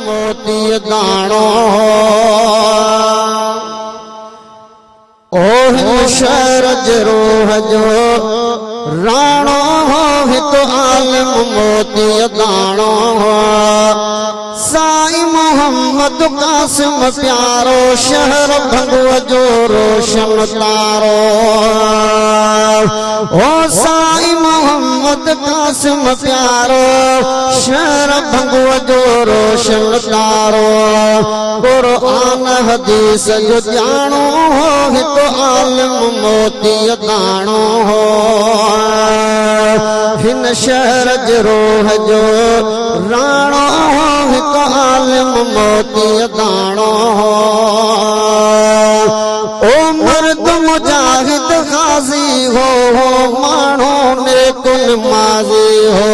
मोती दाणो ओ हिन शहर जे रोह जो राणो हिक आलिम मोती दाणो साईं मोहम्मद कासिम प्यारो शहर भंगुअ जो रोशन तारो ओ साईं मोहम्मद कासिम प्यारो शहर भंगुअ जो रोशन तारो कुरान हदीस जो ॼाणो हिक आलिम मोती दाणो हिन शहर जे रोह जो राणो हिक आलिम मोती दाणो ओ मर्द मुजाहिद गाज़ी हो माण्हू नेकुन माज़ी हो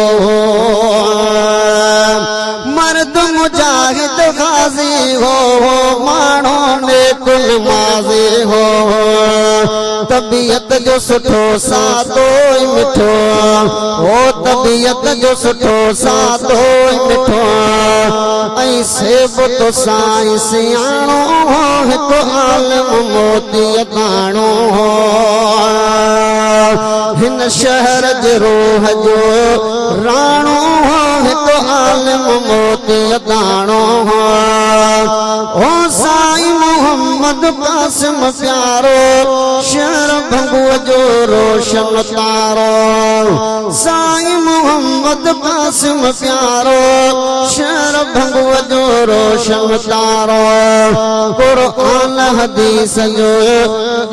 मर्द मुजाहिद गाज़ी हो माण्हू नेकुन माज़ी हो तबीयत जो सुठो सादो मिठो ओ तबीयत जो सुठो सादो मिठो ऐं सेब तो साईं सियाणो हिक आलिम मोती दाणो हिन शहर जे रोह जो राणो हिक आलिम मोती दाणो ओ साईं मोहम्मद कासिम प्यारो शहर भंगुअ जो रोशन तारो साईं मोहम्मद कासिम प्यारो शहर भंगुअ जो रोशन तारो कुरान हदीस जो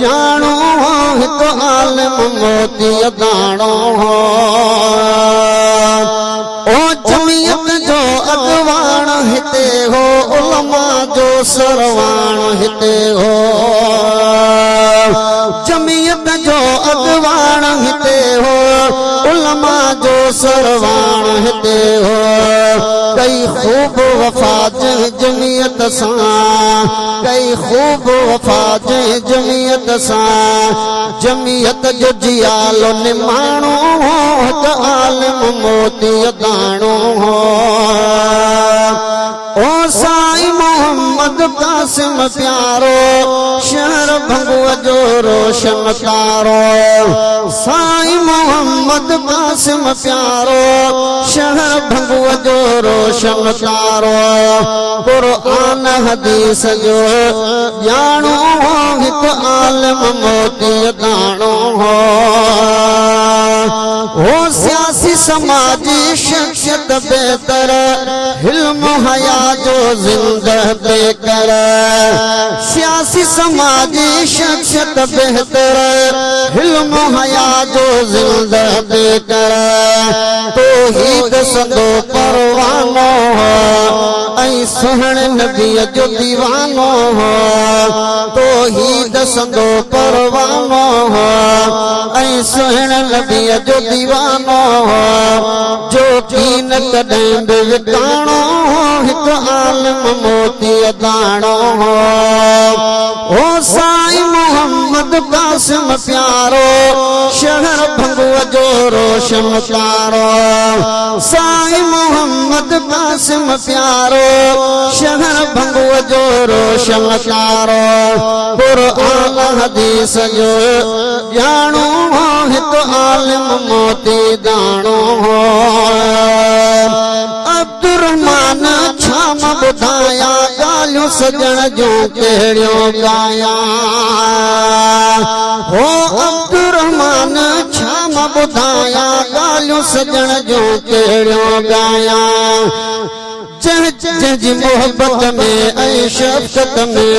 ॼाणो हिक आलिम मोती दाणो ओ जमीयत जो अगवाण हिते हो उलमा जो सरवाण हिते हो जमीयत जो अगवाण हिते हो उलमा जो सरवाण हिते हो कई खूब वफा जमीयत सां कई खूब वफा जमीयत सां जमीयत जो जियालो निमाणो हिक आलिम मोती दाणो ओ साईं मोहम्मद कासिम प्यारो शहर भंगुअ जो रोशन तारो साईं मोहम्मद कासिम प्यारो शहर भंगुअ जो रोशन तारो कुरान हदीस जो ॼाणो हिक आलिम मोती दाणो ओ सियासी समाजी शख्सियत बेहतर हिल्म हया जो जिंदह बेकर सियासी समाजी शख्सियत बेहतर हिल्म हया जो जिंदह बेकर तौहीद संदो परवानो ऐं सुहिणे नबीअ जो दीवानो तौहीद संदो परवानो ऐं सुहिणे नबीअ जो दीवानो जो कीन कॾहिं बि विकाणो हिक आलिम मोती दाणो ओ साईं मोहम्मद कासिम प्यारो शहर भंगुअ जो रोशन तारो साईं मोहम्मद कासिम प्यारो शहर भंगुअ जो रोशन तारो कुरान हदीस जो ॼाणो हिक आलिम मोती दाणो अब्दुर्रहमान छा मां ॿुधायां ॻाल्हियूं सजण जूं कहिड़ियूं ॻायां हो अब्दुर्रहमान छा मां ॿुधायां ॻाल्हियूं सजण जूं कहिड़ियूं ॻायां जंहिंजी मोहब्बत में ऐं शफ़क़त में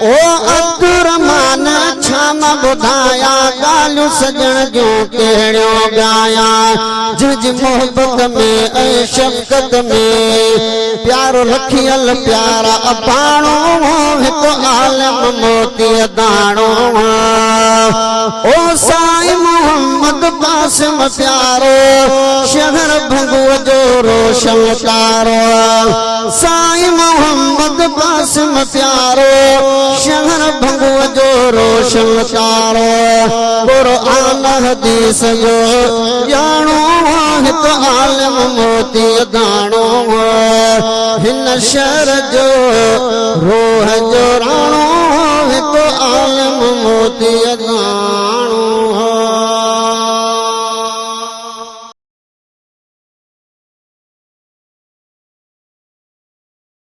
ओ अब्दुर्रहमान छा मां ॿुधायां ॻाल्हियूं सजण जूं कहिड़ियूं ॻायां जंहिंजी मोहब्बत में ऐं शफ़क़त में प्यारो रखियल प्यारा अबाणो हिक आलिम मोती दाणो ओ साईं मोहम्मद कासिम प्यारो शहर भंगुअ जो रोशन तारो साईं मोहम्मद कासिम प्यारो शहर भंगुअ जो रोशन तारो कुरान हदीस जो ॼाणो हिक आलिम मोती दाणो हिन शहर जो रूह जो राणो हिकु आलिम मोदीअ